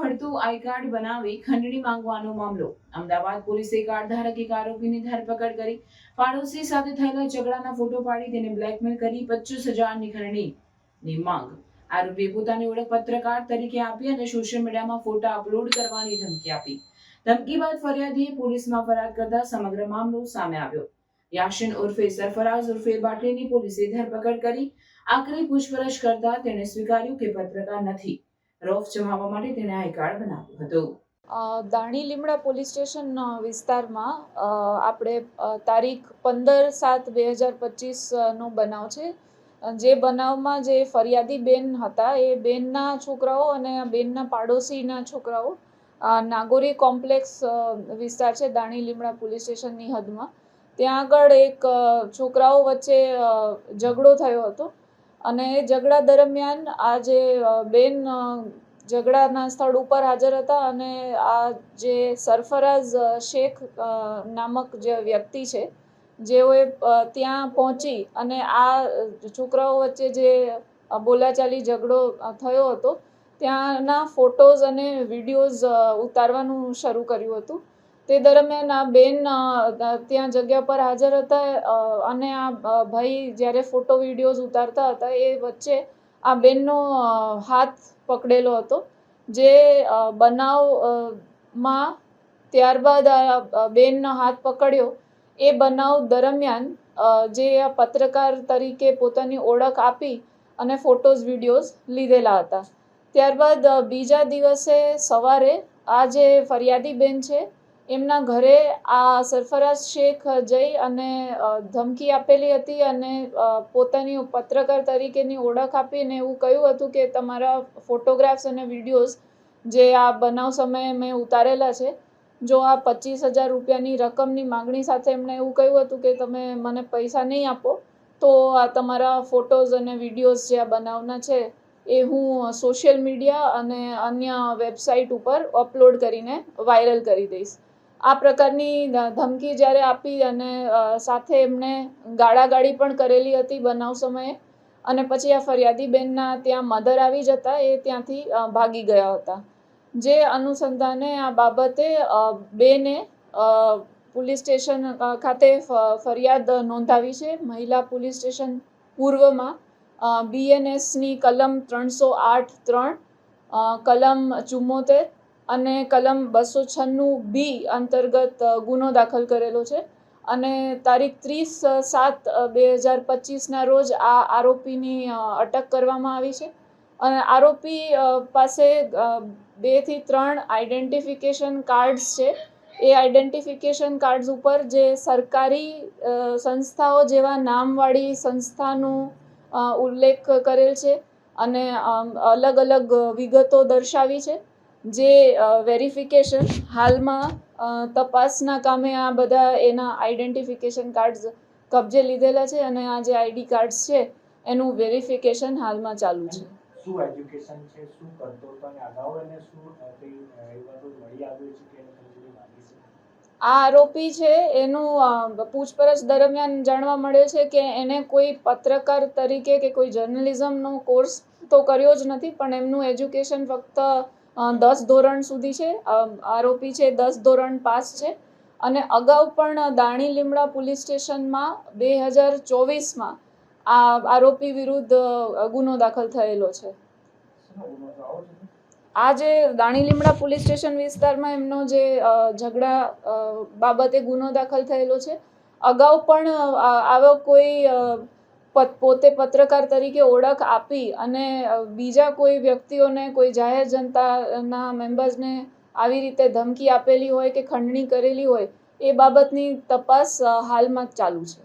ફરતું I card બનાવી ખંડણી માંગવાનો મામલો. અમદાવાદ પોલીસે કાર્ડ ધારક એક આરોપીની ધરપકડ કરી. પાડોશી સાથે થયેલા ઝઘડાના ફોટો પાડી તેને બ્લેકમેલ કરી 25,000ની ખંડણીની માંગ. આરોપીએ પોતાની ઓળખ પત્રકાર તરીકે આપી અને સોશિયલ મીડિયામાં ફોટા અપલોડ કરવાની ધમકી આપી. ધમકી બાદ ફરિયાદીએ પોલીસમાં ફરિયાદ કરતા સમગ્ર મામલો સામે આવ્યો. યાસીન ઉર્ફે સરફરાઝ ઉર્ફે બાટલીની પોલીસે ધરપકડ કરી. આખરી પૂછપરછ કરતા તેણે સ્વીકાર્યું કે પત્રકાર નથી. રોફ જમાવવા માટે તેણે આઈ કાર્ડ બનાવ્યું હતું. દાણી લીમડા પોલીસ સ્ટેશન વિસ્તારમાં આપણે તારીખ 15/7/2025નો બનાવ છે. જે બનાવમાં જે ફરિયાદી બેન હતા એ બેનના છોકરાઓ અને બેનના પાડોશીના છોકરાઓ નાગોરી કોમ્પ્લેક્સ વિસ્તાર છે દાણી લીમડા પોલીસ સ્ટેશનની હદમાં. ત્યાં આગળ એક છોકરાઓ વચ્ચે ઝઘડો થયો હતો અને એ ઝઘડા દરમિયાન આ જે બેન ઝઘડાના સ્થળ ઉપર હાજર હતા અને આ જે સરફરાઝ શેખ નામક જે વ્યક્તિ છે જેઓએ ત્યાં પહોંચી અને આ છોકરાઓ વચ્ચે જે બોલાચાલી ઝઘડો થયો હતો ત્યાંના ફોટોઝ અને વિડીયોઝ ઉતારવાનું શરૂ કર્યું હતું. તે દરમિયાન આ બેન ત્યાં જગ્યા પર હાજર હતા અને આ ભાઈ જ્યારે ફોટો વિડીયોઝ ઉતારતા હતા એ વચ્ચે આ બેનનો હાથ પકડેલો હતો. જે બનાવમાં ત્યારબાદ આ બેનનો હાથ પકડ્યો એ બનાવ દરમિયાન જે આ પત્રકાર તરીકે પોતાની ઓળખ આપી અને ફોટોઝ વિડીયોઝ લીધેલા હતા. ત્યારબાદ બીજા દિવસે સવારે આ જે ફરિયાદી બેન છે એમના ઘરે આ સરફરાઝ શેખ જઈ અને ધમકી આપેલી હતી અને પોતાની પત્રકાર તરીકેની ઓળખ આપીને એવું કહ્યું હતું કે તમારા ફોટોગ્રાફ્સ અને વિડીયોઝ જે આ બનાવ સમયે મેં ઉતારેલા છે, જો આ 25,000 રૂપિયાની રકમની માગણી સાથે એમણે એવું કહ્યું હતું કે તમે મને પૈસા નહીં આપો તો આ તમારા ફોટોઝ અને વિડીયોઝ જે આ બનાવના છે એ હું સોશિયલ મીડિયા અને અન્ય વેબસાઇટ ઉપર અપલોડ કરીને વાયરલ કરી દઈશ. આ પ્રકારની ધમકી જ્યારે આપી અને સાથે એમણે ગાળાગાળી પણ કરેલી હતી બનાવ સમયે અને પછી આ ફરિયાદી બેનના ત્યાં મધર આવી જતા એ ત્યાંથી ભાગી ગયા હતા. જે અનુસંધાને આ બાબતે બેને પોલીસ સ્ટેશન ખાતે ફરિયાદ નોંધાવી છે. મહિલા પોલીસ સ્ટેશન પૂર્વમાં BNSની કલમ 308(3), કલમ 74 અને કલમ 296B અંતર્ગત ગુનો દાખલ કરેલો છે અને તારીખ 30/7/2025ના રોજ આ આરોપીની અટક કરવામાં આવી છે. અને આરોપી પાસે 2 થી 3 આઈડેન્ટિફિકેશન કાર્ડ્સ છે. એ આઈડેન્ટિફિકેશન કાર્ડ્સ ઉપર જે સરકારી સંસ્થાઓ જેવા નામવાળી સંસ્થાનો ઉલ્લેખ કરેલ છે અને અલગ અલગ વિગતો દર્શાવી છે. જે વેરિફિકેશન હાલમાં તપાસના કામે આ બધા એના આઈડેન્ટિફિકેશન કાર્ડ્સ કબજે લીધેલા છે અને આ જે આઈડી કાર્ડ્સ છે એનું વેરિફિકેશન હાલમાં ચાલુ છે. શું એજ્યુકેશન છે, શું કરતો હતો અને અગાઉ એને શું કંઈ મળી આવ્યું છે કે એને કંઈ માગી છે? આ આરોપી છે એનું પૂછપરછ દરમિયાન જાણવા મળે છે કે એને કોઈ પત્રકાર તરીકે કે કોઈ જર્નલિઝમનો કોર્સ તો કર્યો જ નથી, પણ એમનું એજ્યુકેશન ફક્ત 10 ધોરણ સુધી છે. આરોપી છે 10 ધોરણ પાસ છે અને અગાઉ પણ દાણી લીમડા પોલીસ સ્ટેશનમાં 2024માં આ આરોપી વિરુદ્ધ ગુનો દાખલ થયેલો છે. આ જે દાણી લીમડા પોલીસ સ્ટેશન વિસ્તારમાં એમનો જે ઝઘડા બાબતે ગુનો દાખલ થયેલો છે. અગાઉ પણ આવો કોઈ પોતે પત્રકાર તરીકે ઓળખ આપી અને બીજા કોઈ વ્યક્તિઓને કોઈ જાહેર જનતાના મેમ્બર્સને આવી રીતે ધમકી આપેલી હોય કે ખંડણી કરેલી હોય એ બાબતની તપાસ હાલમાં ચાલુ છે.